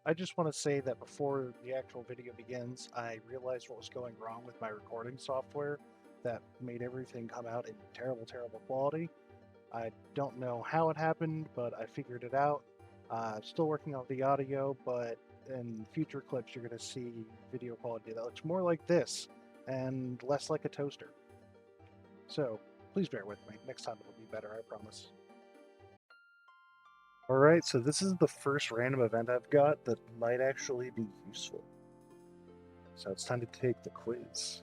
I just want to say that before the actual video begins, I realized what was going wrong with my recording software that made everything come out in terrible, terrible quality. I don't know how it happened, but I figured it out. Still working on the audio, but in future clips, you're going to see video quality that looks more like this and less like a toaster. So please bear with me. Next time it'll be better, I promise. Alright, so this is the first random event I've got that might actually be useful. So it's time to take the quiz.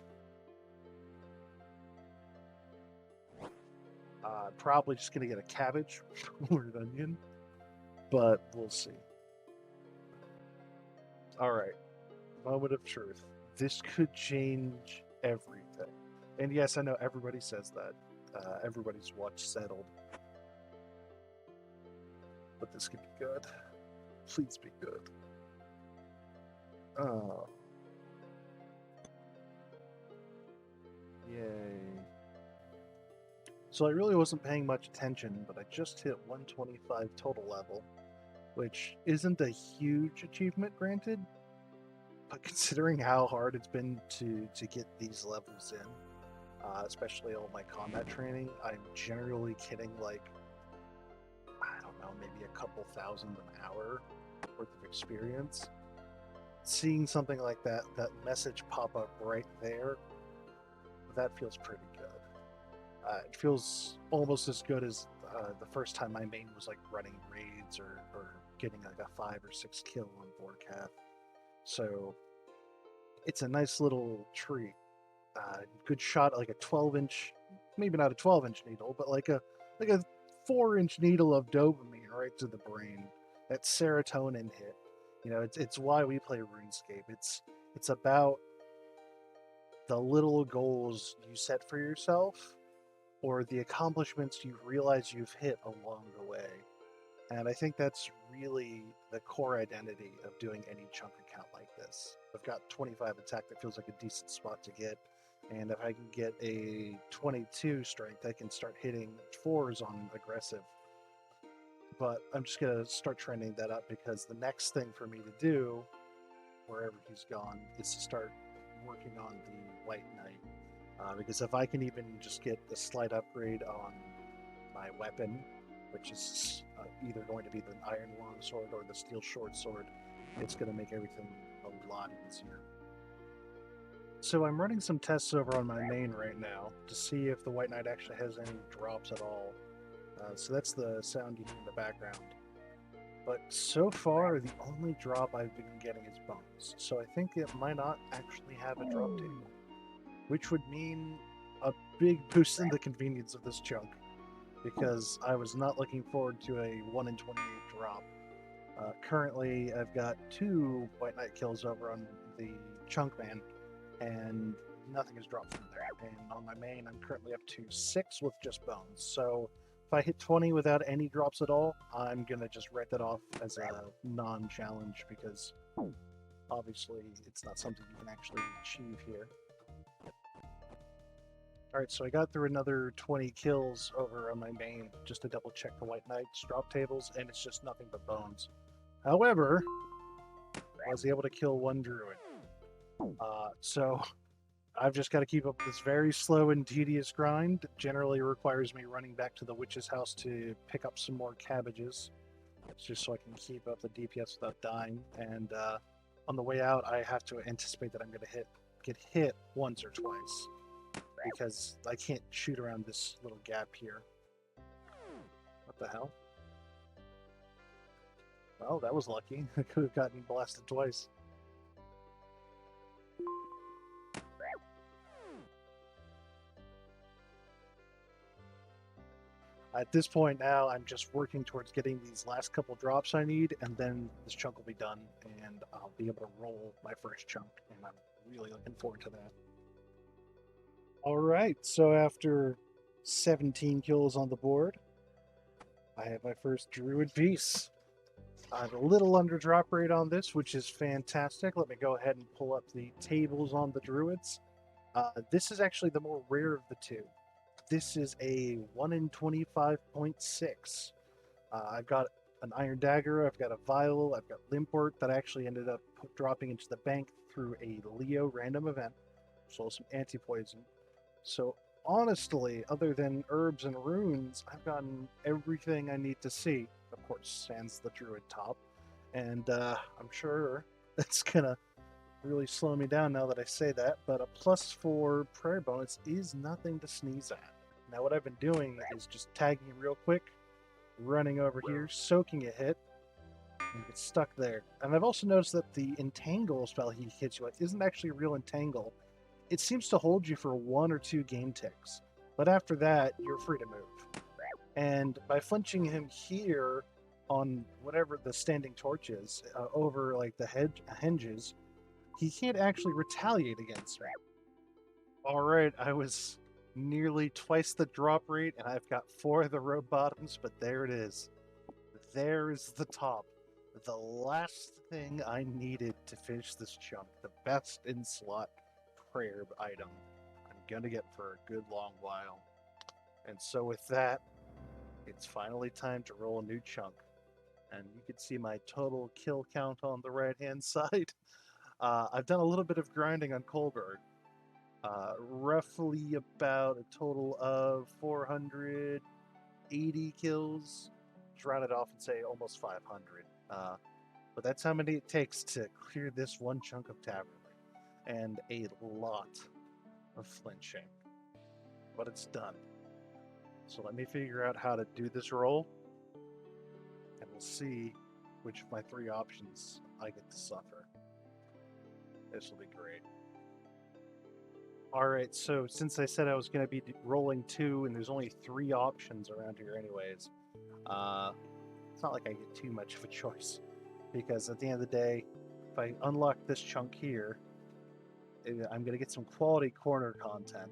Probably just going to get a cabbage or an onion, but we'll see. Alright, moment of truth. This could change everything. And yes, I know everybody says that. Everybody's watch settled. But this could be good. Please be good. Oh. Yay. So I really wasn't paying much attention, but I just hit 125 total level, which isn't a huge achievement, granted, but considering how hard it's been to get these levels in, especially all my combat training, I'm generally getting like, I don't know, maybe a couple thousand an hour worth of experience. Seeing something like that message pop up right there, that feels pretty good. It feels almost as good as the first time my main was like running raids or getting like a 5 or 6 kill on Vorkath. So it's a nice little treat. Good shot, like a 12-inch, maybe not a 12-inch needle, but like a 4-inch needle of dopamine right to the brain. That serotonin hit. You know, it's why we play RuneScape. It's about the little goals you set for yourself or the accomplishments you realize you've hit along the way. And I think that's really the core identity of doing any chunk account like this. I've got 25 attack, that feels like a decent spot to get. And if I can get a 22 strength, I can start hitting 4s on aggressive. But I'm just going to start trending that up because the next thing for me to do, wherever he's gone, is to start working on the White Knight. Because if I can even just get a slight upgrade on my weapon, which is either going to be the Iron Longsword or the Steel Short Sword, it's going to make everything a lot easier. So I'm running some tests over on my main right now to see if the White Knight actually has any drops at all. So that's the sound you hear in the background. But so far, the only drop I've been getting is bones. So I think it might not actually have a drop table, which would mean a big boost in the convenience of this chunk, because I was not looking forward to a 1 in 28 drop. Currently, I've got 2 White Knight kills over on the Chunk Man, and nothing has dropped from there. And on my main, I'm currently up to 6 with just bones. So if I hit 20 without any drops at all, I'm going to just write that off as a non-challenge, because obviously it's not something you can actually achieve here. Alright, so I got through another 20 kills over on my main just to double check the White Knight's drop tables, and it's just nothing but bones. However, I was able to kill 1 druid. So I've just got to keep up this very slow and tedious grind. It generally requires me running back to the witch's house to pick up some more cabbages, just so I can keep up the DPS without dying. And on the way out, I have to anticipate that I'm going to get hit once or twice, because I can't shoot around this little gap here. What the hell? Well, that was lucky. I could have gotten blasted twice. At this point now, I'm just working towards getting these last couple drops I need, and then this chunk will be done, and I'll be able to roll my first chunk, and I'm really looking forward to that. Alright, so after 17 kills on the board, I have my first Druid piece. I have a little under drop rate on this, which is fantastic. Let me go ahead and pull up the tables on the Druids. This is actually the more rare of the two. This is a 1 in 25.6. I've got an Iron Dagger, I've got a Vial, I've got Limport that I actually ended up dropping into the bank through a Leo random event, so some anti-poison. So honestly, other than herbs and runes, I've gotten everything I need to see. Of course, sans the Druid top, and I'm sure that's gonna really slow me down now that I say that, but a +4 prayer bonus is nothing to sneeze at. Now what I've been doing is just tagging real quick, running over here, soaking a hit, and get stuck there. And I've also noticed that the Entangle spell he hits you with isn't actually a real Entangle. It seems to hold you for 1 or 2 game ticks, but after that, you're free to move. And by flinching him here on whatever the standing torch is, over like the hinges, he can't actually retaliate against me. Alright, I was nearly twice the drop rate, and I've got 4 of the road bottoms, but there it is. There's the top. The last thing I needed to finish this chunk. The best in slot prayer item I'm gonna get for a good long while. And so with that, it's finally time to roll a new chunk. And you can see my total kill count on the right-hand side. I've done a little bit of grinding on Colberg. Roughly about a total of 480 kills. Just round it off and say almost 500. But that's how many it takes to clear this one chunk of Taverley. And a lot of flinching. But it's done. So let me figure out how to do this roll. And we'll see which of my 3 options I get to suffer. This will be great. Alright, so since I said I was going to be rolling 2, and there's only 3 options around here anyways, it's not like I get too much of a choice. Because at the end of the day, if I unlock this chunk here, I'm going to get some quality corner content.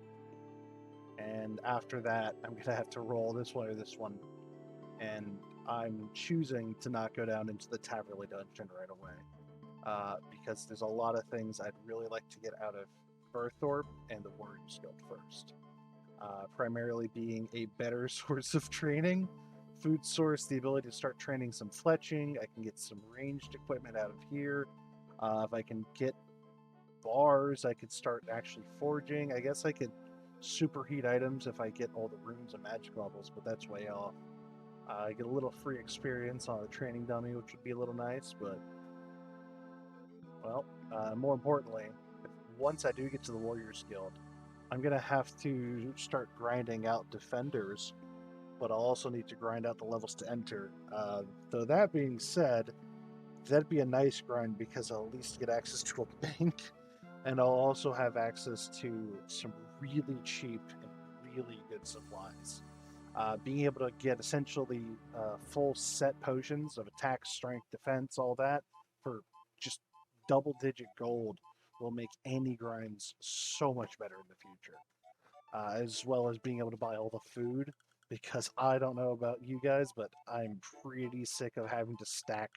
And after that, I'm going to have to roll this one or this one. And I'm choosing to not go down into the Taverley dungeon right away. Because there's a lot of things I'd really like to get out of Earth Orb and the Warrior's Guild first. Primarily being a better source of training. Food source, the ability to start training some fletching. I can get some ranged equipment out of here. If I can get bars, I could start actually forging. I guess I could superheat items if I get all the runes and magic levels, but that's way off. I get a little free experience on a training dummy, which would be a little nice, but well, more importantly, once I do get to the Warriors Guild, I'm going to have to start grinding out defenders, but I'll also need to grind out the levels to enter. Though that being said, that'd be a nice grind because I'll at least get access to a bank, and I'll also have access to some really cheap and really good supplies. Being able to get essentially full set potions of attack, strength, defense, all that for just double-digit gold will make any grinds so much better in the future. As well as being able to buy all the food, because I don't know about you guys, but I'm pretty sick of having to stack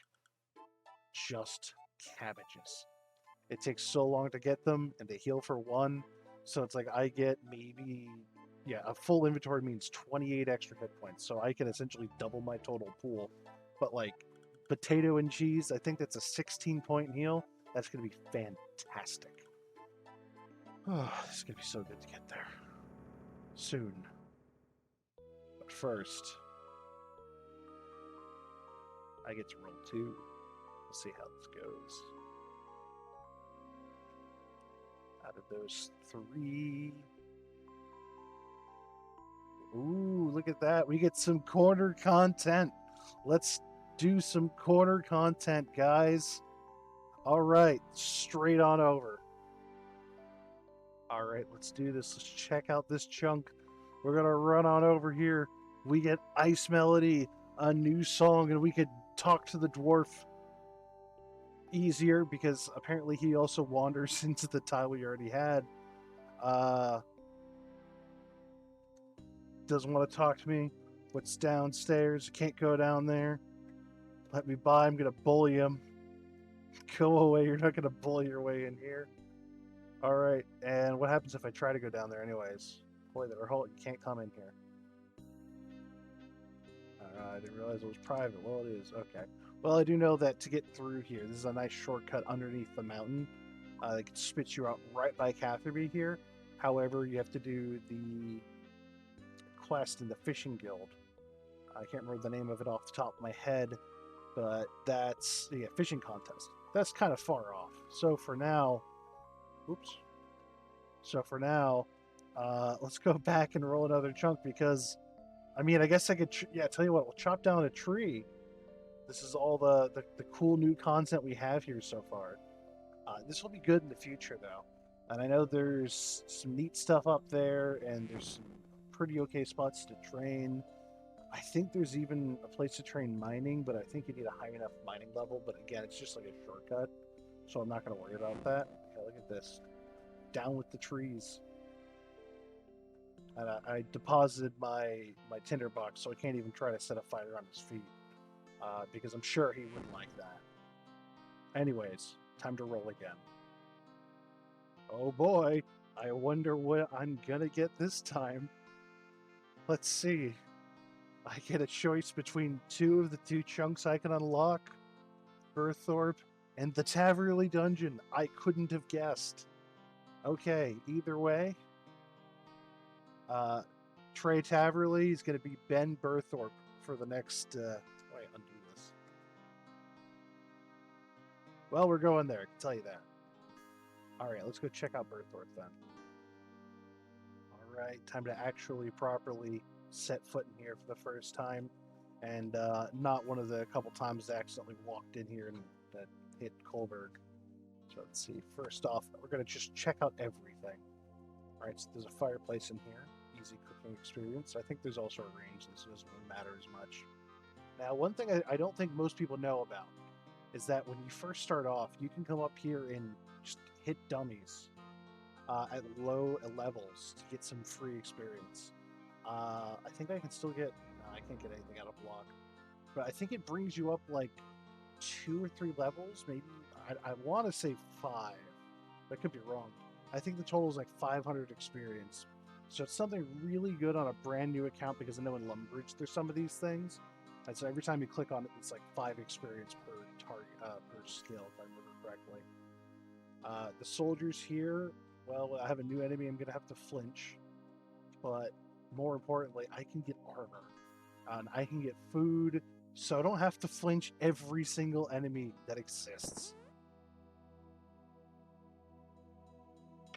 just cabbages. It takes so long to get them, and they heal for 1, so it's like I get maybe, a full inventory means 28 extra hit points, so I can essentially double my total pool. But like, potato and cheese, I think that's a 16-point heal. That's going to be fantastic. Oh, this is going to be so good to get there. Soon. But first, I get to roll 2. We'll see how this goes. Out of those 3... Ooh, look at that. We get some corner content. Let's do some corner content, guys. All right, straight on over. All right, let's do this. Let's check out this chunk. We're going to run on over here. We get Ice Melody, a new song, and we could talk to the dwarf easier because apparently he also wanders into the tile we already had. Doesn't want to talk to me. What's downstairs? Can't go down there. Let me by. I'm going to bully him. Go away. You're not going to bully your way in here. All right. And what happens if I try to go down there anyways? Boy, or hold. You can't come in here. I didn't realize it was private. Well, it is. Okay. Well, I do know that to get through here, this is a nice shortcut underneath the mountain. That can spit you out right by Catherby here. However, you have to do the quest in the fishing guild. I can't remember the name of it off the top of my head, but that's the fishing contest. That's kind of far off. So for now, oops. So for now, let's go back and roll another chunk because, I mean, I guess I could, tell you what, we'll chop down a tree. This is all the cool new content we have here so far. This will be good in the future, though. And I know there's some neat stuff up there, and there's some pretty okay spots to train. I think there's even a place to train mining, but I think you need a high enough mining level. But again, it's just like a shortcut, so I'm not going to worry about that. Okay, look at this. Down with the trees. And I deposited my tinderbox, so I can't even try to set a fire on his feet. Because I'm sure he wouldn't like that. Anyways, time to roll again. Oh boy, I wonder what I'm gonna get this time. Let's see. I get a choice between two of the 2 chunks I can unlock. Berthorpe and the Taverley dungeon. I couldn't have guessed. Okay, either way. Trey Taverley is going to be Ben Berthorpe for the next... wait, undo this. Well, we're going there, I can tell you that. Alright, let's go check out Berthorpe then. Alright, time to actually properly set foot in here for the first time. And not one of the couple times I accidentally walked in here and that hit Kohlberg. So let's see. First off, we're going to just check out everything. Alright, so there's a fireplace in here. Easy cooking experience. I think there's also a range, so this doesn't really matter as much. Now, one thing I don't think most people know about is that when you first start off, you can come up here and just hit dummies at low levels to get some free experience. I think I can still get... No, I can't get anything out of block. But I think it brings you up like 2 or 3 levels, maybe. I want to say 5. I could be wrong. I think the total is like 500 experience. So it's something really good on a brand new account because I know in Lumbridge there's some of these things. And so every time you click on it, it's like 5 experience per target, per skill, if I remember correctly. The soldiers here, well, I have a new enemy I'm going to have to flinch. But more importantly, I can get armor. And I can get food, so I don't have to flinch every single enemy that exists.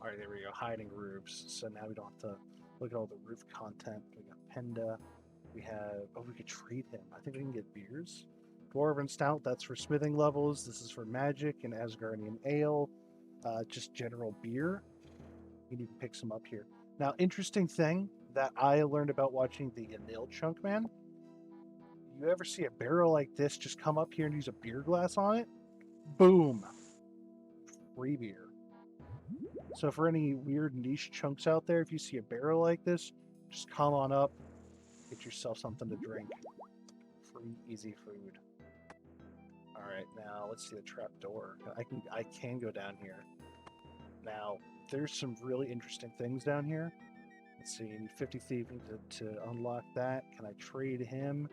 Alright, there we go. Hiding roofs. So now we don't have to look at all the roof content. We got Penda. We have... Oh, we could trade him. I think we can get beers. Dwarven Stout, that's for smithing levels. This is for magic and Asgardian Ale. Just general beer. You can even pick some up here. Now, interesting thing that I learned about watching the Taverley Chunk Man. You ever see a barrel like this just come up here and use a beer glass on it? Boom! Free beer. So for any weird niche chunks out there, if you see a barrel like this, just come on up, get yourself something to drink. Free, easy food. Alright, now let's see the trap door. I can go down here. Now, there's some really interesting things down here. Let's see, you need 50 thieving to unlock that. Can I trade him?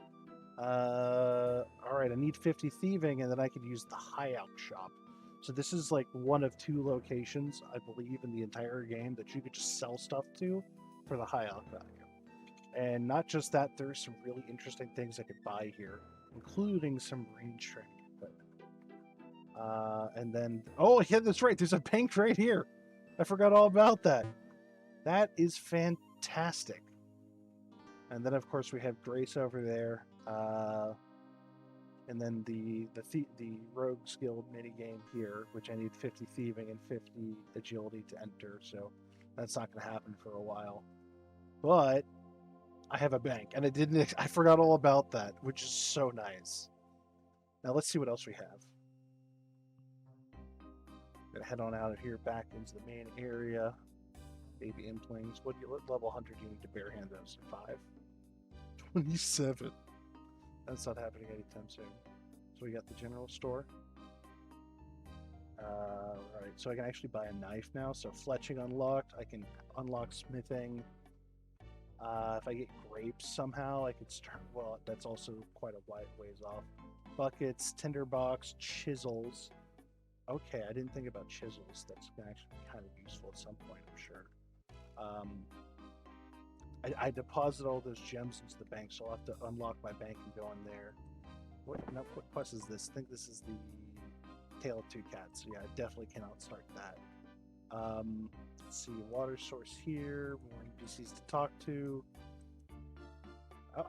Alright, I need 50 thieving, and then I could use the hideout shop. So this is like one of 2 locations, I believe, in the entire game that you could just sell stuff to for the hideout value. And not just that, there's some really interesting things I could buy here, including some range training equipment. And then, oh yeah, that's right, there's a bank right here. I forgot all about that. That is fantastic. And then, of course, we have Grace over there. And then the Rogues Guild minigame here, which I need 50 thieving and 50 agility to enter, so that's not going to happen for a while. But I have a bank, and I forgot all about that, which is so nice. Now let's see what else we have. Gonna head on out of here back into the main area. Baby implings. What level 100 do you need to barehand those? 5? 27. That's not happening anytime soon. So we got the general store. Alright, so I can actually buy a knife now. So fletching unlocked. I can unlock smithing. If I get grapes somehow, I could start. Well, that's also quite a wide ways off. Buckets, tinderbox, chisels. Okay, I didn't think about chisels. That's actually kind of useful at some point, I'm sure. Um, I deposit all those gems into the bank, so I'll have to unlock my bank and go in there. What quest is this? I think this is the Tale of Two Cats. So yeah, I definitely cannot start that. Let's see, water source here, more NPCs to talk to.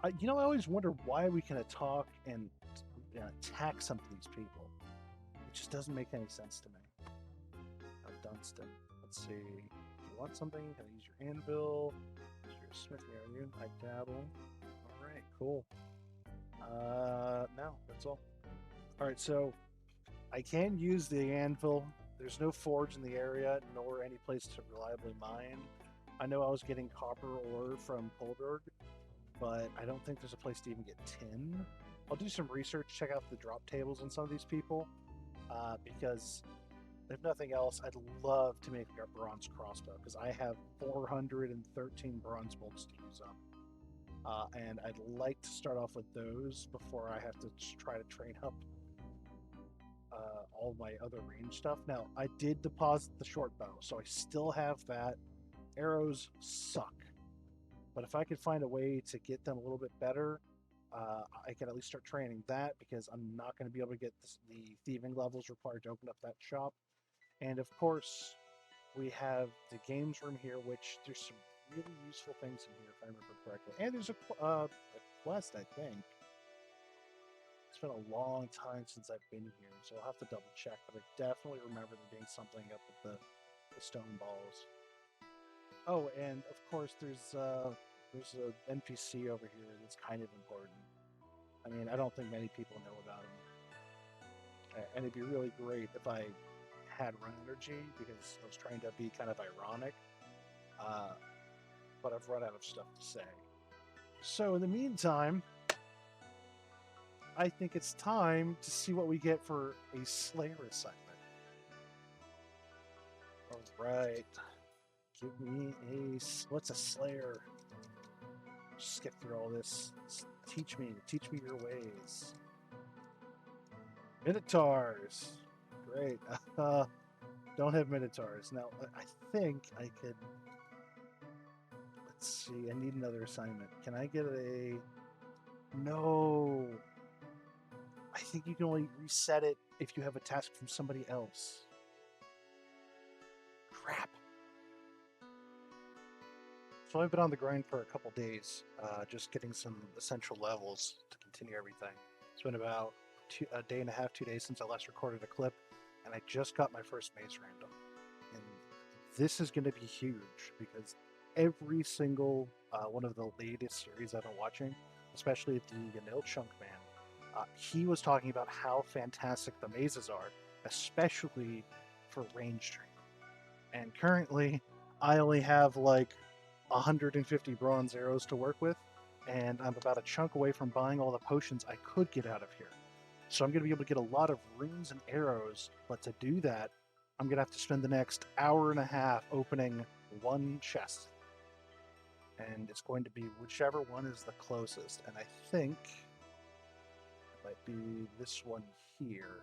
I always wonder why we can talk and attack some of these people. It just doesn't make any sense to me. Oh, Dunstan. Let's see. If you want something, can I use your anvil? Use your smithing iron. I dabble. All right, cool. No, that's all. All right, so I can use the anvil. There's no forge in the area, nor any place to reliably mine. I know I was getting copper ore from Polberg, but I don't think there's a place to even get tin. I'll do some research, check out the drop tables on some of these people, because if nothing else, I'd love to make a bronze crossbow, because I have 413 bronze bolts to use up. And I'd like to start off with those before I have to try to train up all my other range stuff. Now, I did deposit the short bow, so I still have that. Arrows suck, but if I could find a way to get them a little bit better, I can at least start training that, because I'm not going to be able to get the thieving levels required to open up that shop. And of course, we have the games room here, which there's some really useful things in here, if I remember correctly. And there's a quest, I think. It's been a long time since I've been here, so I'll have to double check, but I definitely remember there being something up at the stone balls. Oh, and of course there's an NPC over here that's kind of important. I mean, I don't think many people know about him. And it'd be really great if I had run energy, because I was trying to be kind of ironic. Uh, but I've run out of stuff to say. So in the meantime, I think it's time to see what we get for a Slayer assignment. All right. Give me what's a Slayer? Skip through all this. Teach me your ways. Minotaurs. Great. Don't have Minotaurs. Now, I think I could... Let's see, I need another assignment. Can I get a... No. I think you can only reset it if you have a task from somebody else. Crap. So I've been on the grind for a couple days, just getting some essential levels to continue everything. It's been about a day and a half, 2 days since I last recorded a clip, and I just got my first maze random. And this is going to be huge, because every single one of the latest series I've been watching, especially the Taverley Chunk Man, he was talking about how fantastic the mazes are, especially for range training. And currently, I only have like 150 bronze arrows to work with, and I'm about a chunk away from buying all the potions I could get out of here. So I'm going to be able to get a lot of runes and arrows, but to do that, I'm going to have to spend the next hour and a half opening one chest. And it's going to be whichever one is the closest. And I think it might be this one here.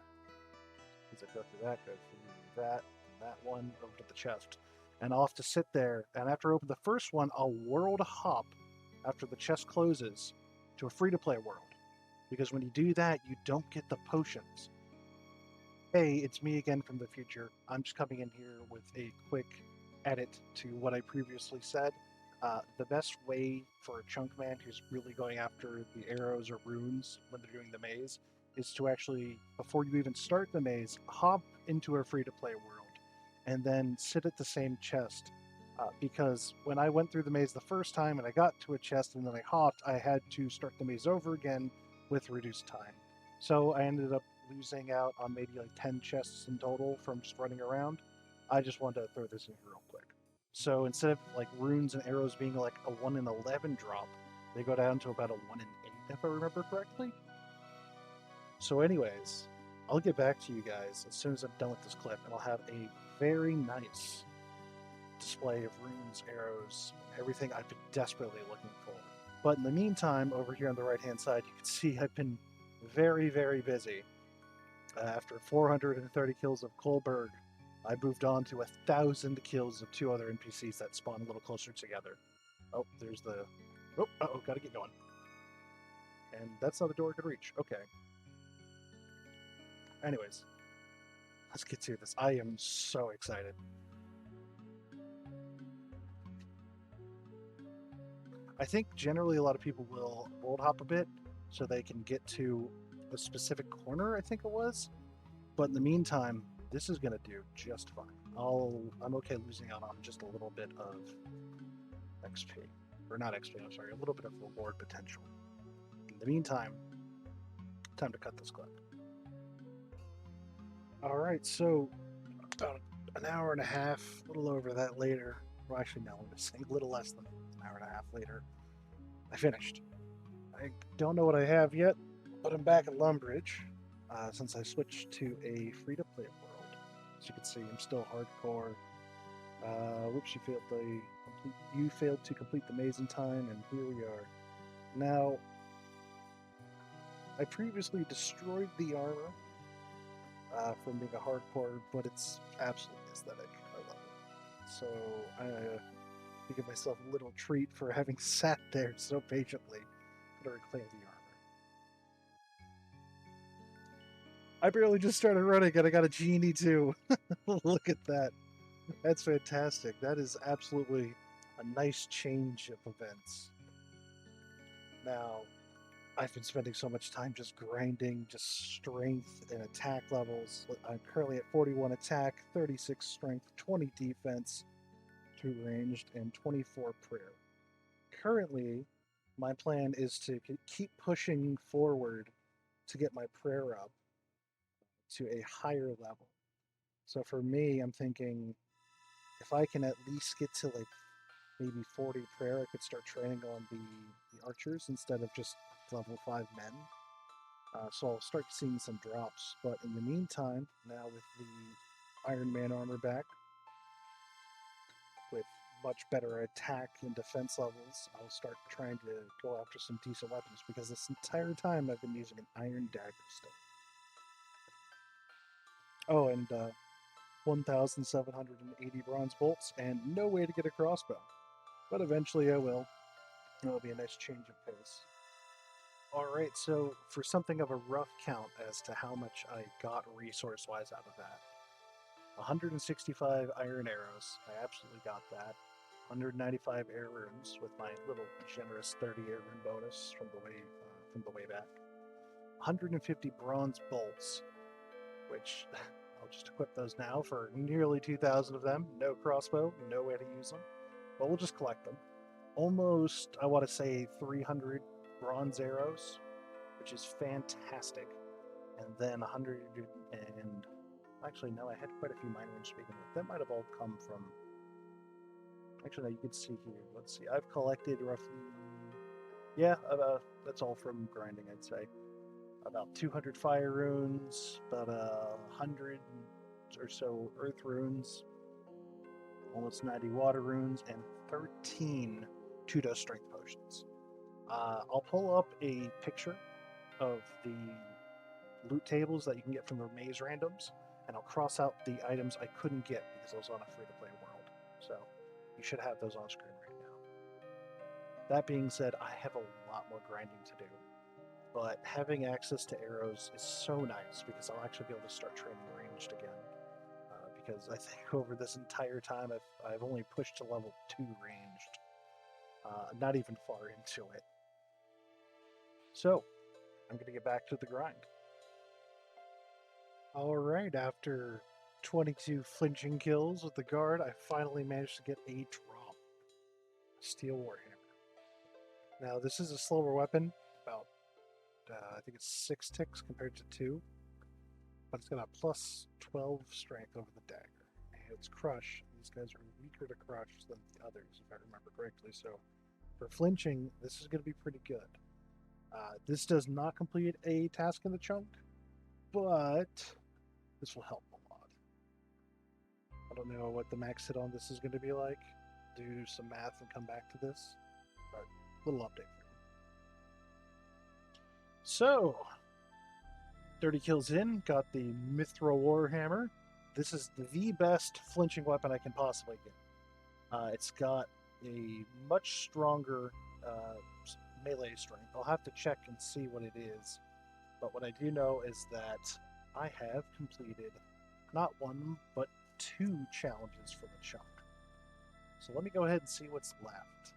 Because I go through that, and that one, over to the chest. And I'll have to sit there, and after I open the first one, I'll world hop after the chest closes to a free-to-play world. Because when you do that, you don't get the potions. Hey, it's me again from the future. I'm just coming in here with a quick edit to what I previously said. The best way for a chunk man who's really going after the arrows or runes when they're doing the maze is to actually, before you even start the maze, hop into a free-to-play world and then sit at the same chest. Because when I went through the maze the first time and I got to a chest and then I hopped, I had to start the maze over again with reduced time. So I ended up losing out on maybe like 10 chests in total from just running around. I just wanted to throw this in here real quick. So instead of like runes and arrows being like a 1 in 11 drop, they go down to about a 1 in 8, if I remember correctly. So anyways, I'll get back to you guys as soon as I'm done with this clip, and I'll have a very nice display of runes, arrows, everything I've been desperately looking for. But in the meantime, over here on the right-hand side, you can see I've been very, very busy. After 430 kills of Kolberg, I moved on to 1,000 kills of 2 other NPCs that spawn a little closer together. Oh, there's the... Oh, uh-oh, gotta get going. And that's not a door I could reach. Okay. Anyways, let's get to this. I am so excited. I think generally a lot of people will world hop a bit so they can get to a specific corner, I think it was. But in the meantime, this is going to do just fine. I'm okay losing out on just a little bit of XP. Or not XP, I'm sorry, a little bit of reward potential. In the meantime, time to cut this clip. Alright, so about an hour and a half, a little over that later. Well, actually, no, I'm going to say a little less than an hour and a half later. I finished. I don't know what I have yet, but I'm back at Lumbridge since I switched to a free-to-play world. As you can see, I'm still hardcore. Whoops, you failed to complete the maze in time, and here we are. Now, I previously destroyed the armor from being a hardcore, but it's absolutely aesthetic. I love it. So I give myself a little treat for having sat there so patiently to reclaim the armor. I barely just started running and I got a genie too. Look at that. That's fantastic. That is absolutely a nice change of events. Now, I've been spending so much time just grinding, just strength and attack levels. I'm currently at 41 attack, 36 strength, 20 defense, 2 ranged, and 24 prayer. Currently, my plan is to keep pushing forward to get my prayer up to a higher level. So for me, I'm thinking if I can at least get to like maybe 40 prayer, I could start training on the archers instead of just level 5 men. So I'll start seeing some drops. But in the meantime, now with the Iron Man armor back, with much better attack and defense levels, I'll start trying to go after some decent weapons, because this entire time I've been using an iron dagger still. Oh, and 1,780 bronze bolts, and no way to get a crossbow. But eventually I will. It'll be a nice change of pace. Alright, so for something of a rough count as to how much I got resource-wise out of that. 165 iron arrows, I absolutely got that. 195 air runes with my little generous 30 air rune bonus from the way back. 150 bronze bolts, which I'll just equip those now for nearly 2,000 of them. No crossbow, no way to use them, but we'll just collect them. Almost, I want to say 300 bronze arrows, which is fantastic. And then 100 and... Actually, no, I had quite a few minor runes speaking of. That might have all come from... Actually, no, you can see here. Let's see. I've collected roughly... Yeah, that's all from grinding, I'd say. About 200 fire runes, about 100 or so earth runes, almost 90 water runes, and 13 2-dose strength potions. I'll pull up a picture of the loot tables that you can get from the maze randoms, and I'll cross out the items I couldn't get because I was on a free-to-play world. So you should have those on screen right now. That being said, I have a lot more grinding to do, but having access to arrows is so nice because I'll actually be able to start training ranged again. Because I think over this entire time I've only pushed to level 2 ranged. Not even far into it. So, I'm going to get back to the grind. Alright, after 22 flinching kills with the guard, I finally managed to get a drop. Steel Warhammer. Now, this is a slower weapon, about, I think it's 6 ticks compared to 2. But it's got a plus 12 strength over the dagger. And it's crush. These guys are weaker to crush than the others, if I remember correctly. So, for flinching, this is going to be pretty good. This does not complete a task in the chunk, but this will help a lot. don't know what the max hit on this is going to be like. Do some math and come back to this. But little update for you. So, 30 kills in, got the Mithril Warhammer. This is the best flinching weapon I can possibly get. It's got a much stronger melee strength. I'll have to check and see what it is. But what I do know is that I have completed not one, but 2 challenges for the chunk. So let me go ahead and see what's left.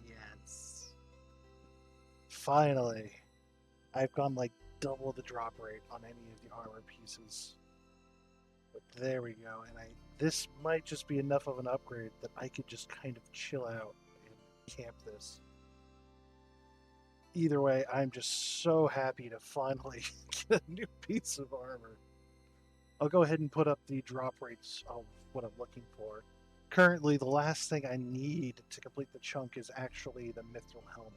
Yes. Finally. I've gone like double the drop rate on any of the armor pieces. But there we go. And this might just be enough of an upgrade that I could just kind of chill out and camp this. Either way, I'm just so happy to finally get a new piece of armor. I'll go ahead and put up the drop rates of what I'm looking for. Currently, the last thing I need to complete the chunk is actually the Mithril helmet.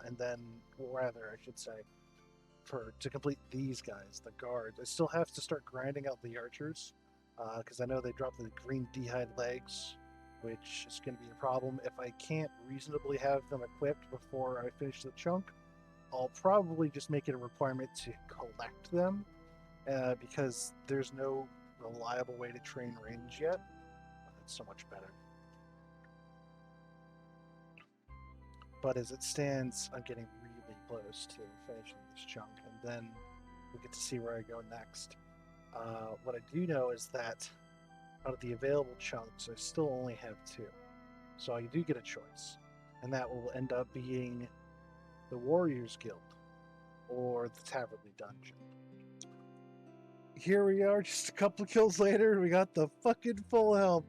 And then, rather, I should say, to complete these guys, the guards, I still have to start grinding out the archers, because I know they drop the green d'hide legs, which is going to be a problem. If I can't reasonably have them equipped before I finish the chunk, I'll probably just make it a requirement to collect them, because there's no reliable way to train range yet. It's so much better. But as it stands, I'm getting really close to finishing this chunk, and then we'll get to see where I go next. What I do know is that out of the available chunks, I still only have 2. So I do get a choice, and that will end up being the Warriors Guild or the Taverley Dungeon. Here we are, just a couple of kills later, we got the fucking full helm.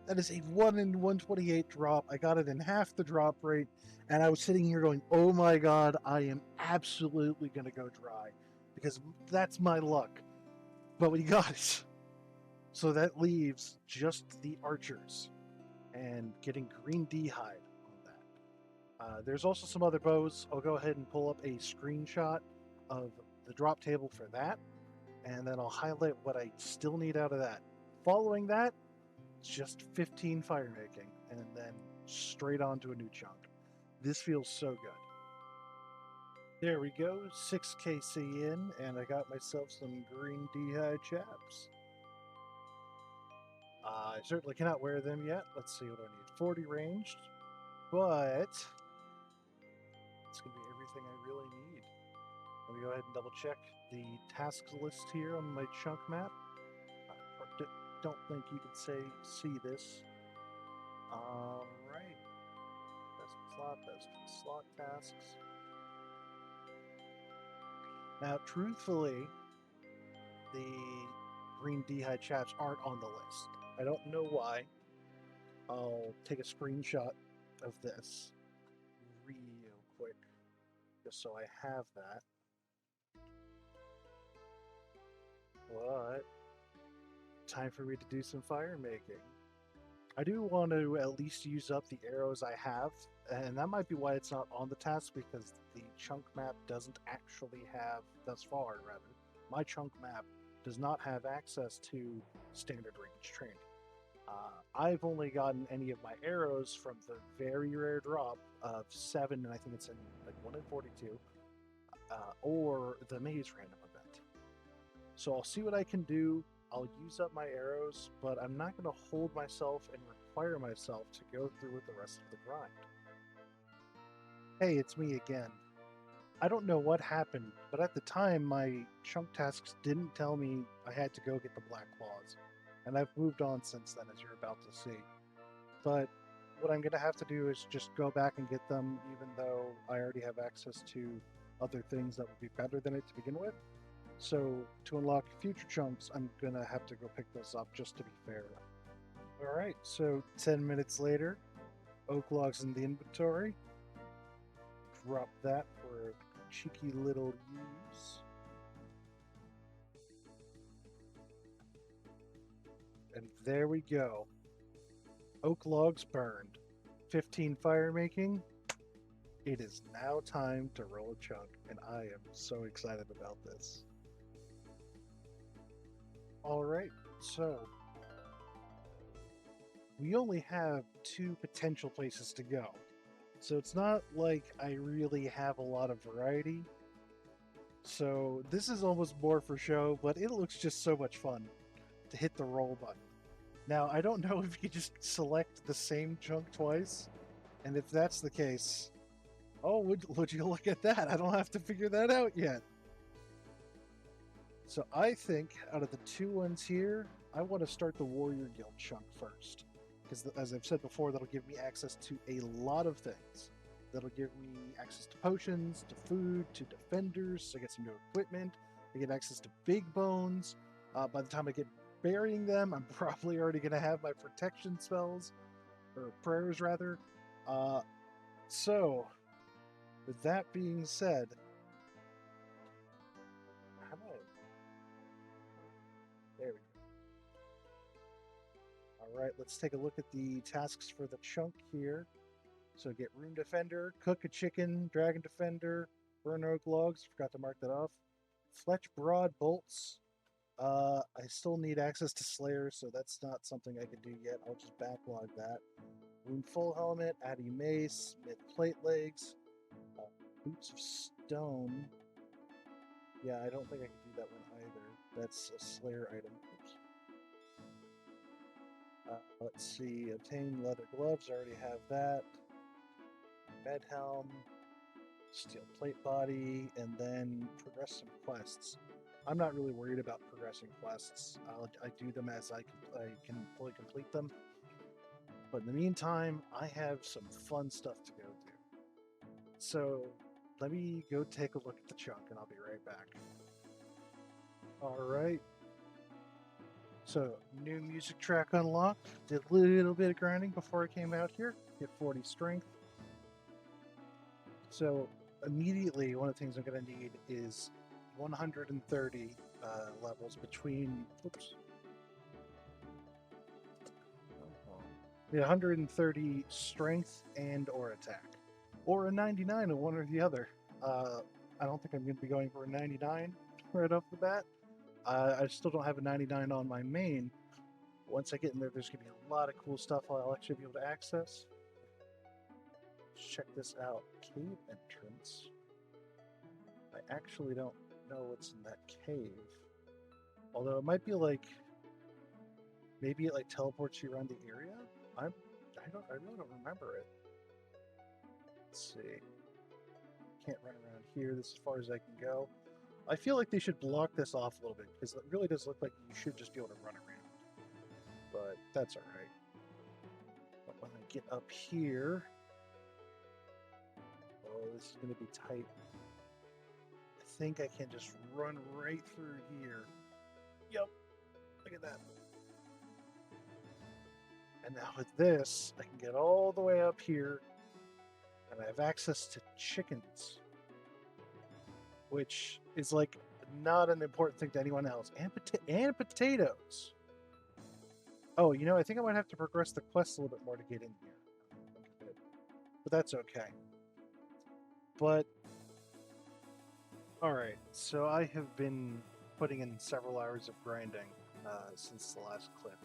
That is a 1 in 128 drop. I got it in half the drop rate, and I was sitting here going, oh my god, I am absolutely going to go dry, because that's my luck. But we got it. So that leaves just the archers, and getting green d'hide on that. There's also some other bows. I'll go ahead and pull up a screenshot of the drop table for that, and then I'll highlight what I still need out of that. Following that, just 15 fire making, and then straight on to a new chunk. This feels so good. There we go, 6 KC in, and I got myself some green d'hide chaps. I certainly cannot wear them yet. Let's see what I need. 40 ranged, but it's going to be everything I really need. Let me go ahead and double check the tasks list here on my chunk map. Don't think you could see this. All right. Best slot tasks. Now, truthfully, the green d'hide chaps aren't on the list. I don't know why. I'll take a screenshot of this real quick, just so I have that. But time for me to do some fire making. I do want to at least use up the arrows I have, and that might be why it's not on the task, because the chunk map doesn't actually have, thus far rather, my chunk map does not have access to standard range training. I've only gotten any of my arrows from the very rare drop of 7, and I think it's in like 1 in 42, or the maze random event. So I'll see what I can do. I'll use up my arrows, but I'm not going to hold myself and require myself to go through with the rest of the grind. Hey, it's me again. I don't know what happened, but at the time my chunk tasks didn't tell me I had to go get the black claws, and I've moved on since then, as you're about to see. But what I'm going to have to do is just go back and get them, even though I already have access to other things that would be better than it to begin with. So to unlock future chunks, I'm going to have to go pick those up, just to be fair. Alright, so 10 minutes later, oak logs in the inventory. Drop that for a cheeky little use. And there we go. Oak logs burned. 15 fire making. It is now time to roll a chunk, and I am so excited about this. Alright, so we only have 2 potential places to go. So it's not like I really have a lot of variety. So this is almost more for show, but it looks just so much fun to hit the roll button. Now, I don't know if you just select the same chunk twice, and if that's the case, oh, would you look at that? I don't have to figure that out yet. So I think out of the 2 ones here, I want to start the Warrior Guild chunk first. Because as I've said before, that'll give me access to a lot of things. That'll give me access to potions, to food, to defenders, so I get some new equipment. I get access to big bones. By the time I get burying them, I'm probably already going to have my protection spells, or prayers rather. So, with that being said, how do I... There we go. Alright, let's take a look at the tasks for the chunk here. So get Room Defender, Cook a Chicken, Dragon Defender, Burn Oak Logs, forgot to mark that off. Fletch Broad Bolts. I still need access to Slayer, so that's not something I can do yet. I'll just backlog that. Wound Full Helmet, Addy Mace, Myth Plate Legs, Boots of Stone. Yeah, I don't think I can do that one either. That's a Slayer item. Oops. Let's see, obtain leather gloves, I already have that. Med helm, steel plate body, and then progress some quests. I'm not really worried about progressing quests. I do them as I can fully complete them. But in the meantime, I have some fun stuff to go do. So let me go take a look at the chunk and I'll be right back. Alright. So, new music track unlocked. Did a little bit of grinding before I came out here. Hit 40 strength. So, immediately, one of the things I'm going to need is 130 levels between... Oops. Yeah, 130 strength and or attack. Or a 99 of one or the other. I don't think I'm going to be going for a 99 right off the bat. I still don't have a 99 on my main. Once I get in there, there's going to be a lot of cool stuff I'll actually be able to access. Let's check this out. Cave entrance. I actually don't know what's in that cave. Although it might be like... Maybe it like teleports you around the area? I really don't remember it. Let's see. Can't run around here. This is as far as I can go. I feel like they should block this off a little bit because it really does look like you should just be able to run around. But that's alright. But when I get up here... Oh, this is going to be tight. I think I can just run right through here. Yep. Look at that. And now with this, I can get all the way up here, and I have access to chickens, which is like not an important thing to anyone else, and potatoes. Oh, you know, I think I might have to progress the quest a little bit more to get in here, but that's okay. But all right, so I have been putting in several hours of grinding since the last clip.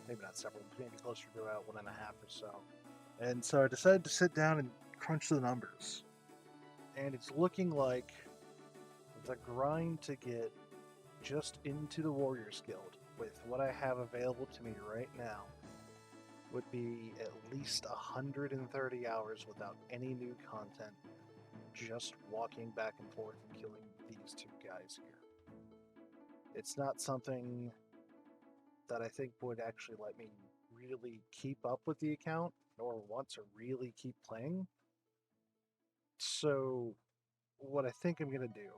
Maybe not several, maybe closer to about 1.5 or so. And so I decided to sit down and crunch the numbers. And it's looking like the grind to get just into the Warriors Guild with what I have available to me right now would be at least 130 hours without any new content, just walking back and forth and killing these 2 guys here. It's not something that I think would actually let me really keep up with the account or want to really keep playing. So what I think I'm going to do,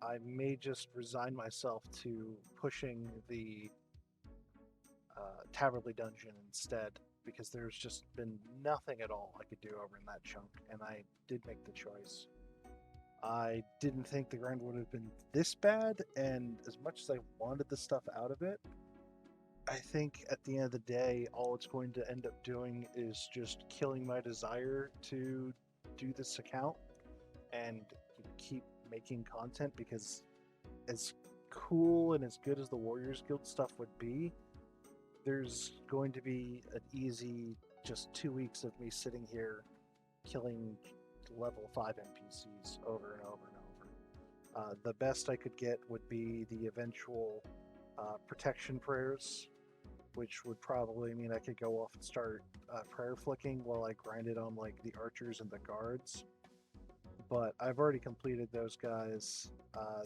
I may just resign myself to pushing the Taverley dungeon instead, because there's just been nothing at all I could do over in that chunk, and I did make the choice. I didn't think the grind would have been this bad, and as much as I wanted the stuff out of it, I think at the end of the day, all it's going to end up doing is just killing my desire to do this account and keep making content, because as cool and as good as the Warriors Guild stuff would be, there's going to be an easy just 2 weeks of me sitting here killing level 5 NPCs over and over and over. The best I could get would be the eventual protection prayers, which would probably mean I could go off and start prayer flicking while I grinded on like the archers and the guards. But I've already completed those guys.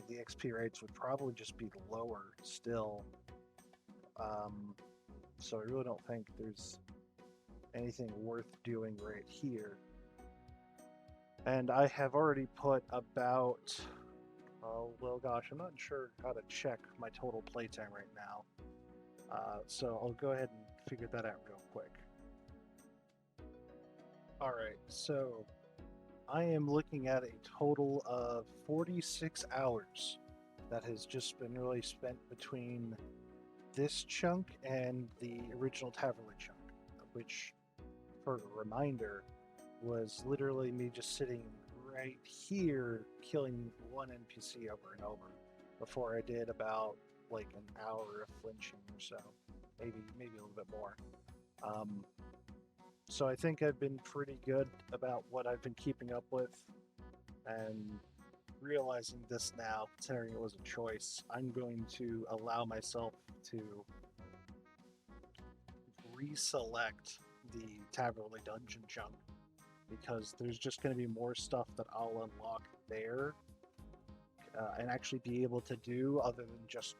The XP rates would probably just be lower still. So I really don't think there's anything worth doing right here. And I have already put about, oh, well, gosh, I'm not sure how to check my total playtime right now. So I'll go ahead and figure that out real quick. All right, so I am looking at a total of 46 hours that has just been really spent between this chunk and the original Taverley chunk, which, for a reminder, was literally me just sitting right here killing one NPC over and over before I did about like an hour of flinching or so, maybe a little bit more. So I think I've been pretty good about what I've been keeping up with, and realizing this now, considering it was a choice, I'm going to allow myself to reselect the Taverley dungeon chunk, because there's just going to be more stuff that I'll unlock there and actually be able to do other than just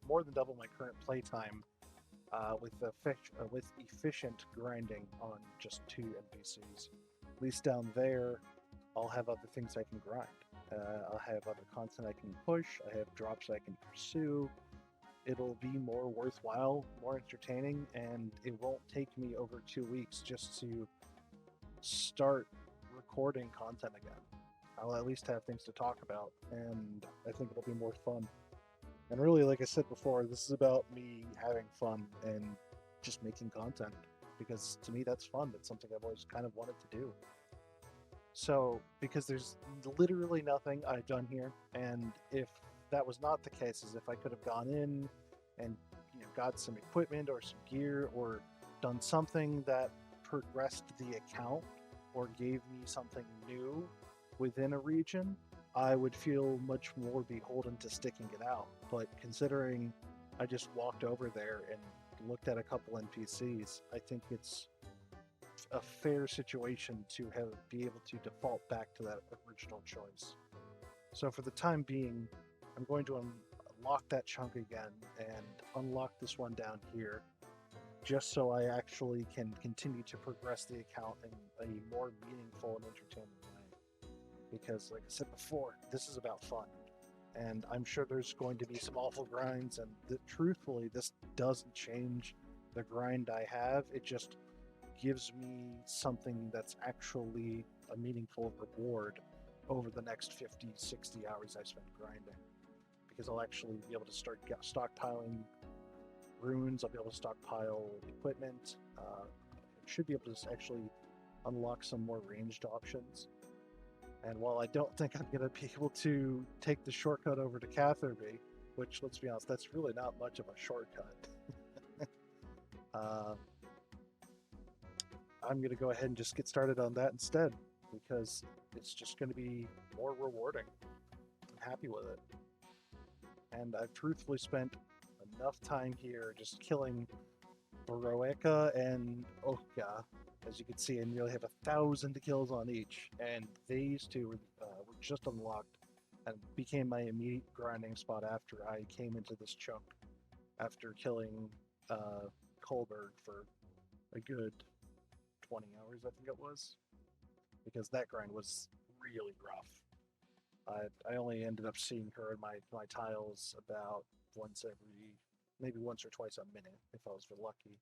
more than double my current playtime with efficient grinding on just 2 NPCs. At least down there, I'll have other things I can grind. I'll have other content I can push. I have drops I can pursue. It'll be more worthwhile, more entertaining, and it won't take me over 2 weeks just to start recording content again. I'll at least have things to talk about, and I think it'll be more fun. And really, like I said before, this is about me having fun and just making content, because to me that's fun. That's something I've always kind of wanted to do. So, because there's literally nothing I've done here, and if that was not the case, as if I could have gone in and got some equipment or some gear or done something that progressed the account or gave me something new within a region, I would feel much more beholden to sticking it out. But considering I just walked over there and looked at a couple NPCs, I think it's a fair situation to be able to default back to that original choice. So for the time being, I'm going to unlock that chunk again and unlock this one down here, just so I actually can continue to progress the account in a more meaningful and entertaining way. Because, like I said before, this is about fun. And I'm sure there's going to be some awful grinds, and truthfully, this doesn't change the grind I have. It just gives me something that's actually a meaningful reward over the next 50, 60 hours I spend grinding. Because I'll actually be able to start stockpiling runes, I'll be able to stockpile equipment, should be able to actually unlock some more ranged options. And while I don't think I'm going to be able to take the shortcut over to Catherby, which, let's be honest, that's really not much of a shortcut, I'm going to go ahead and just get started on that instead, because it's just going to be more rewarding. I'm happy with it. And I've truthfully spent enough time here just killing Baroeka and Oka. As you can see, I nearly have 1,000 kills on each, and these two were just unlocked and became my immediate grinding spot after I came into this chunk, after killing Kolberg for a good 20 hours, I think it was, because that grind was really rough. I only ended up seeing her in my tiles about maybe once or twice a minute, if I was lucky.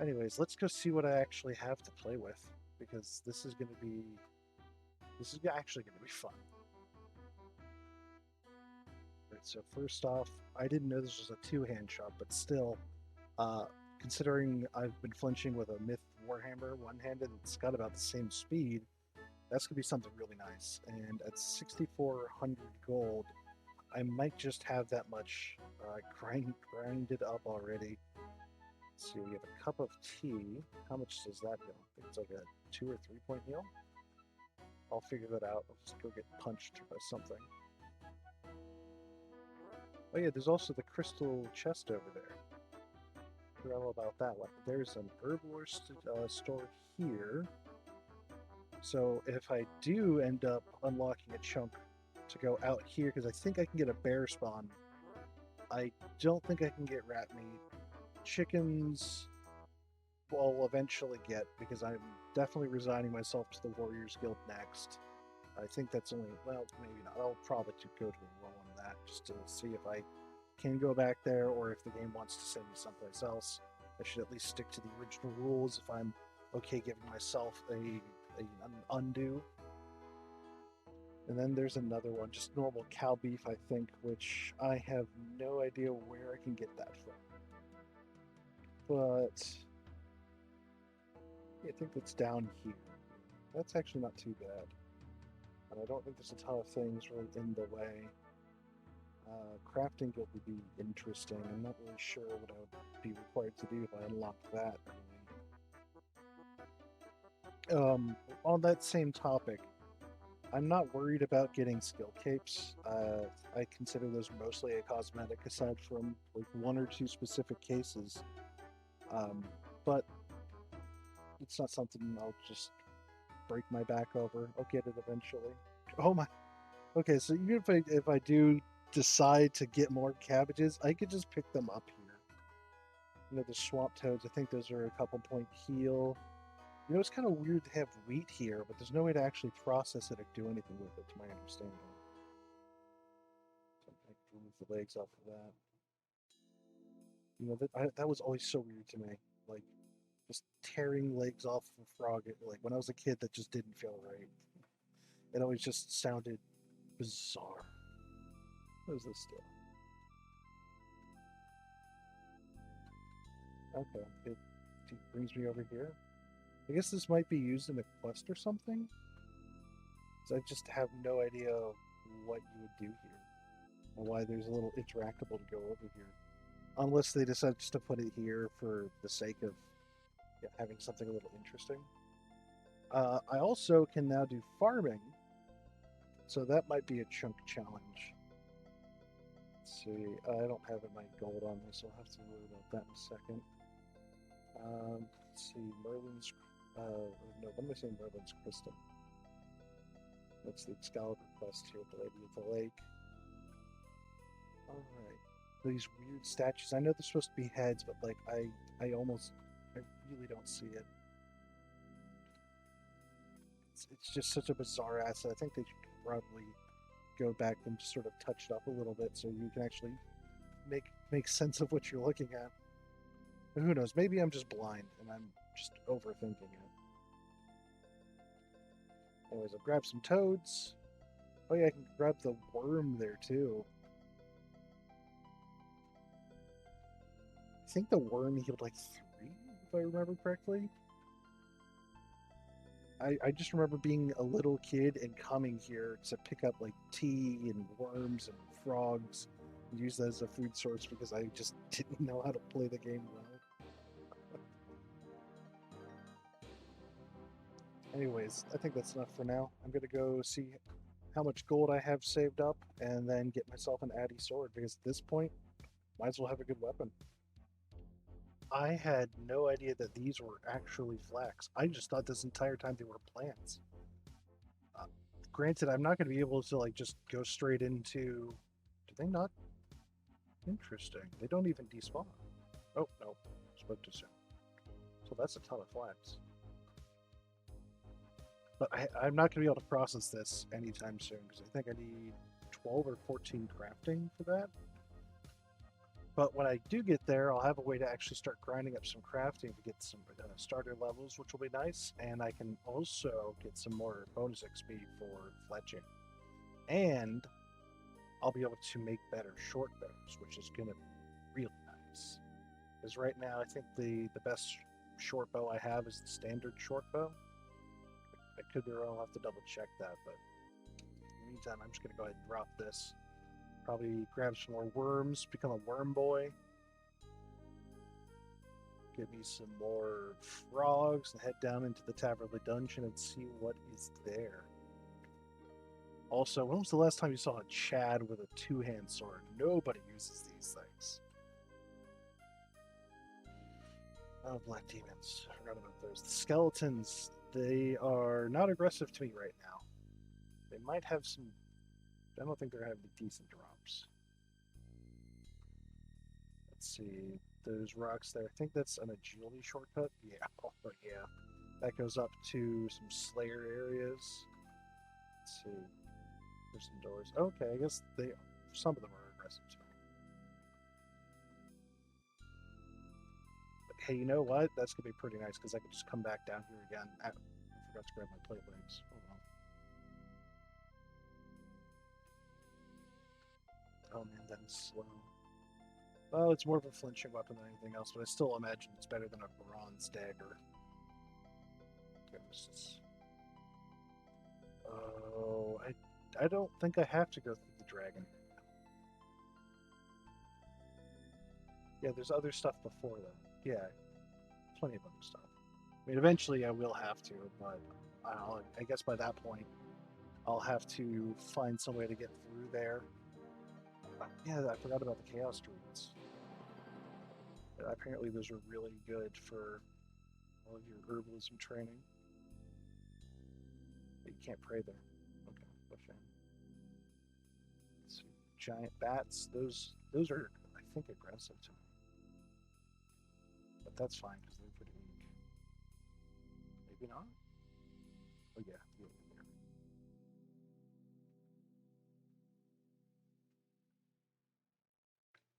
Anyways, let's go see what I actually have to play with, because this is actually going to be fun. Alright, so first off, I didn't know this was a two-hand shot, but still, considering I've been flinching with a Myth Warhammer one-handed that's got about the same speed, that's going to be something really nice. And at 6,400 gold, I might just have that much grinded up already. Let's see, we have a cup of tea. How much does that heal? I think it's like a 2 or 3 point heal. I'll figure that out. I'll just go get punched by something. Oh yeah, there's also the crystal chest over there. I forgot all about that one. There's an herbalist store here. So if I do end up unlocking a chunk to go out here, because I think I can get a bear spawn, I don't think I can get rat meat. Chickens I'll eventually get, because I'm definitely resigning myself to the Warriors Guild next. I think that's only, well, maybe not. I'll probably go to a roll on that just to see if I can go back there, or if the game wants to send me someplace else. I should at least stick to the original rules if I'm okay giving myself an undo. And then there's another one, just normal cow beef, I think, which I have no idea where I can get that from. But I think that's down here. That's actually not too bad. And I don't think there's a ton of things really in the way. Crafting guild would be interesting. I'm not really sure what I would be required to do if I unlocked that. On that same topic, I'm not worried about getting skill capes. I consider those mostly a cosmetic, aside from like 1 or 2 specific cases. But it's not something I'll just break my back over. I'll get it eventually. Oh my. Okay, so even if I do decide to get more cabbages, I could just pick them up here. You know, the swamp toads, I think those are a couple point heal. You know, it's kind of weird to have wheat here, but there's no way to actually process it or do anything with it, to my understanding. So I can remove the legs off of that. You know, that was always so weird to me. Like, just tearing legs off of a frog. Like, when I was a kid, that just didn't feel right. It always just sounded bizarre. What is this still? Okay, it brings me over here. I guess this might be used in a quest or something? Because I just have no idea what you would do here. Or why there's a little interactable to go over here. Unless they decide just to put it here for the sake of having something a little interesting. I also can now do farming. So that might be a chunk challenge. Let's see. I don't have my gold on this, so I'll have to worry about that in a second. Let's see. Merlin's... no, what am I saying? Merlin's Crystal. That's the Excalibur quest here, the Lady of the Lake. Alright. These weird statues. I know they're supposed to be heads, but like I really don't see it. It's just such a bizarre asset. I think they should probably go back and just sort of touch it up a little bit so you can actually make sense of what you're looking at. But who knows? Maybe I'm just blind and I'm just overthinking it. Anyways, I'll grab some toads. Oh yeah, I can grab the worm there too. I think the worm healed like 3, if I remember correctly. I just remember being a little kid and coming here to pick up like tea and worms and frogs and use that as a food source because I just didn't know how to play the game well. Anyways, I think that's enough for now. I'm gonna go see how much gold I have saved up and then get myself an Addy sword because at this point, might as well have a good weapon. I had no idea that these were actually flax. I just thought this entire time they were plants. Granted, I'm not going to be able to like just go straight into... Do they not? Interesting. They don't even despawn. Oh, no. Spoke too soon. So that's a ton of flax. But I'm not going to be able to process this anytime soon because I think I need 12 or 14 crafting for that. But when I do get there, I'll have a way to actually start grinding up some crafting to get some starter levels, which will be nice. And I can also get some more bonus XP for fletching. And I'll be able to make better short bows, which is going to be really nice. Because right now, I think the best short bow I have is the standard short bow. I could be wrong, I'll have to double check that, but in the meantime, I'm just going to go ahead and drop this. Probably grab some more worms, become a worm boy. Get me some more frogs and head down into the Taverley dungeon and see what is there. Also, when was the last time you saw a Chad with a two-hand sword? Nobody uses these things. Oh, black demons. I forgot about those. The skeletons, they are not aggressive to me right now. They might have some... I don't think they're having decent drops. Let's see. Those rocks there. I think that's an agility shortcut. Yeah. Oh, yeah. That goes up to some Slayer areas. Let's see. There's some doors. Okay, I guess some of them are aggressive to me. But hey, you know what? That's going to be pretty nice because I can just come back down here again. I forgot to grab my plate legs. Oh man, that is slow. Well, it's more of a flinching weapon than anything else, but I still imagine it's better than a bronze dagger. Oh, I don't think I have to go through the dragon. Yeah, there's other stuff before that. Yeah, plenty of other stuff. I mean, eventually I will have to, but I guess by that point, I'll have to find some way to get through there. Yeah, I forgot about the Chaos Druids. Apparently those are really good for all of your herbalism training. But you can't pray there. Okay, what shame. Let's see. Giant bats, those are, I think, aggressive to me. But that's fine because they're pretty weak. Maybe not? Oh yeah, yeah.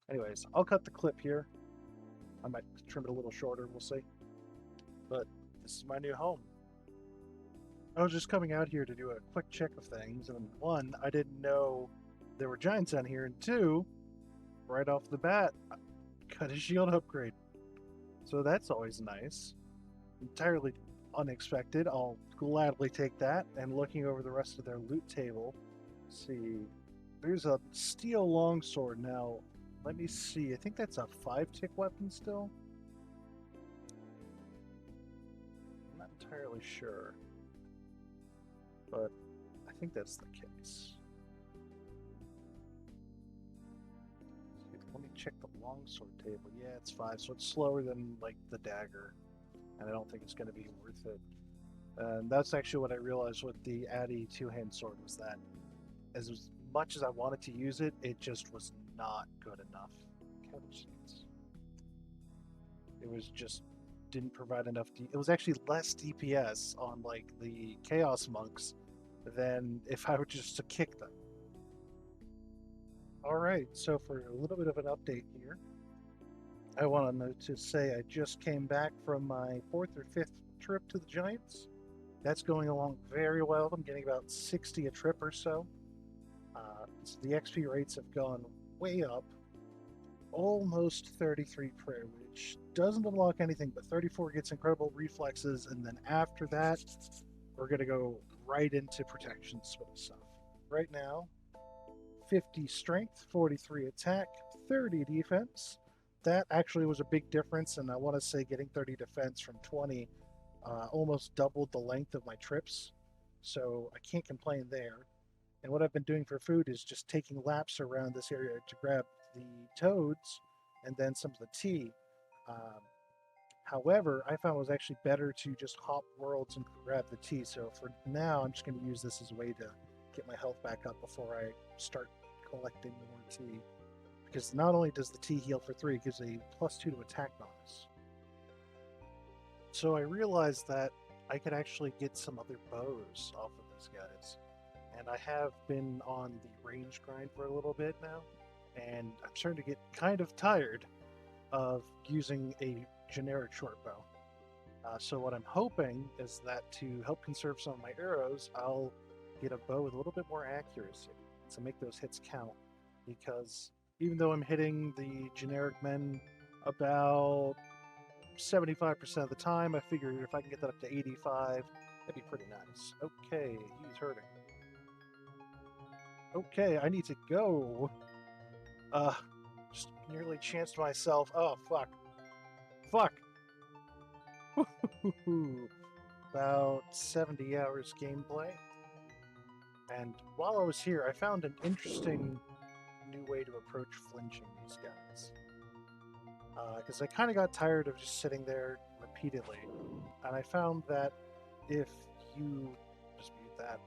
Anyways, I'll cut the clip here. I might trim it a little shorter, we'll see. But this is my new home. I was just coming out here to do a quick check of things, and one, I didn't know there were giants on here, and two, right off the bat, I got a shield upgrade. So that's always nice. Entirely unexpected. I'll gladly take that. And looking over the rest of their loot table, see, there's a steel longsword. Now, let me see. I think that's a 5-tick weapon still. I'm not entirely sure, but I think that's the case. Let me check the longsword table. Yeah, it's 5, so it's slower than like the dagger, and I don't think it's going to be worth it. And that's actually what I realized with the Addy two-hand sword, was that as much as I wanted to use it, it just was not good enough. It was just didn't provide enough. It was actually less DPS on like the Chaos Monks than if I were just to kick them. All right, so for a little bit of an update here, I wanted to say I just came back from my 4th or 5th trip to the Giants. That's going along very well. I'm getting about 60 a trip or so. So the XP rates have gone way up. Almost 33 prayer, which doesn't unlock anything, but 34 gets incredible reflexes, and then after that, we're going to go right into protection stuff. Right now, 50 strength, 43 attack, 30 defense. That actually was a big difference, and I want to say getting 30 defense from 20 almost doubled the length of my trips, so I can't complain there. And what I've been doing for food is just taking laps around this area to grab the toads and then some of the tea. However, I found it was actually better to just hop worlds and grab the tea. So for now, I'm just going to use this as a way to get my health back up before I start collecting more tea. Because not only does the tea heal for 3, it gives a +2 to attack bonus. So I realized that I could actually get some other bows off of these guys. And I have been on the range grind for a little bit now, and I'm starting to get kind of tired of using a generic short bow. So what I'm hoping is that to help conserve some of my arrows, I'll get a bow with a little bit more accuracy to make those hits count. because even though I'm hitting the generic men about 75% of the time, I figured if I can get that up to 85, that'd be pretty nice. Okay, he's hurting. Okay, I need to go. Just nearly chanced myself. Oh, fuck. Fuck! About 70 hours gameplay. And while I was here, I found an interesting new way to approach flinching these guys. Because I kind of got tired of just sitting there repeatedly. And I found that if you just mute that,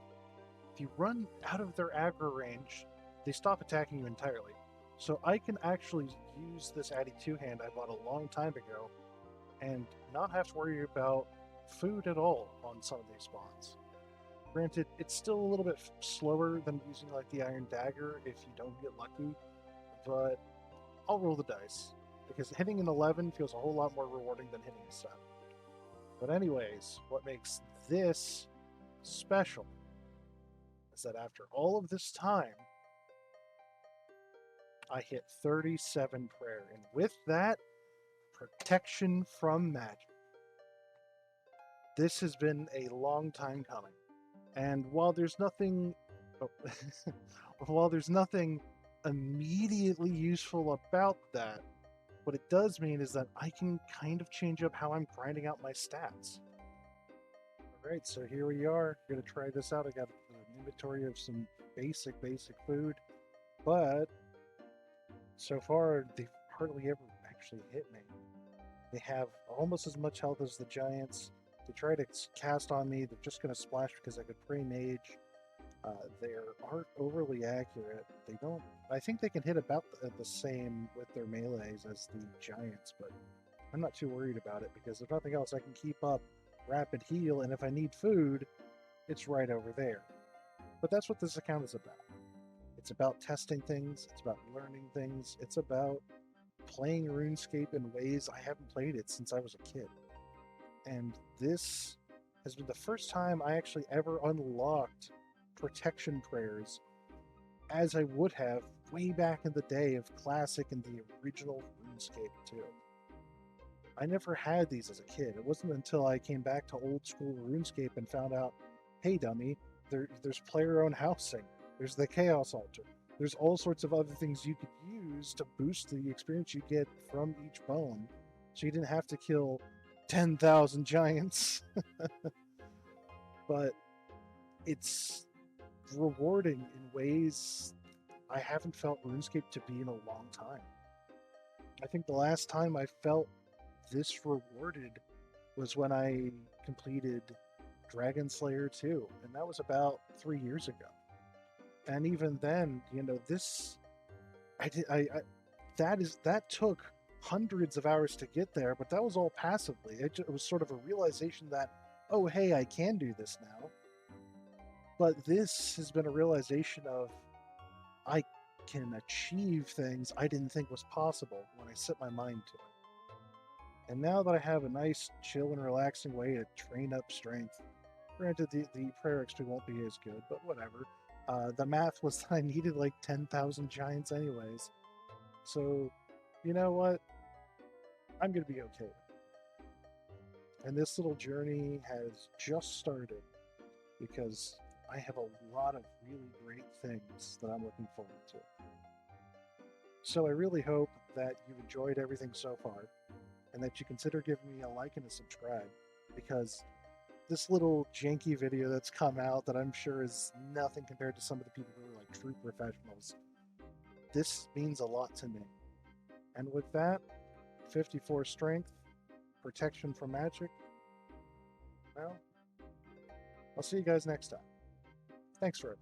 if you run out of their aggro range, they stop attacking you entirely. So I can actually use this Addy 2-hand I bought a long time ago and not have to worry about food at all on some of these spawns. Granted, it's still a little bit slower than using like the Iron Dagger if you don't get lucky, but I'll roll the dice, because hitting an 11 feels a whole lot more rewarding than hitting a 7. But anyways, what makes this special is that after all of this time, I hit 37 prayer, and with that, protection from magic. This has been a long time coming, and while there's nothing immediately useful about that, what it does mean is that I can kind of change up how I'm grinding out my stats. Alright, so here we are. Gonna try this out. I got an inventory of some basic food, but so far they've hardly ever actually hit me. They have almost as much health as the giants. They try to cast on me, they're just gonna splash because I could pray mage. They aren't overly accurate. They don't. I think they can hit about the same with their melees as the giants, but I'm not too worried about it because if nothing else, I can keep up rapid heal, and if I need food, it's right over there. But that's what this account is about. It's about testing things. It's about learning things. It's about playing RuneScape in ways I haven't played it since I was a kid. And this has been the first time I actually ever unlocked protection prayers as I would have way back in the day of Classic and the original RuneScape 2. I never had these as a kid. It wasn't until I came back to old school RuneScape and found out, hey dummy, there's player-owned housing, there's the Chaos Altar, there's all sorts of other things you could use to boost the experience you get from each bone, so you didn't have to kill 10,000 giants. But it's rewarding in ways I haven't felt RuneScape to be in a long time. I think the last time I felt this rewarded was when I completed Dragon Slayer 2, and that was about 3 years ago. And even then, you know, that took hundreds of hours to get there, but that was all passively. It was sort of a realization that, oh hey, I can do this now. But this has been a realization of, I can achieve things I didn't think was possible when I set my mind to it. And now that I have a nice, chill and relaxing way to train up strength, granted the prayer XP won't be as good, but whatever. The math was that I needed like 10,000 giants anyways. So, you know what? I'm going to be okay. And this little journey has just started because I have a lot of really great things that I'm looking forward to. So I really hope that you've enjoyed everything so far, and that you consider giving me a like and a subscribe, because this little janky video that's come out that I'm sure is nothing compared to some of the people who are like true professionals, this means a lot to me. And with that, 54 strength, protection from magic, well, I'll see you guys next time. Thanks for it.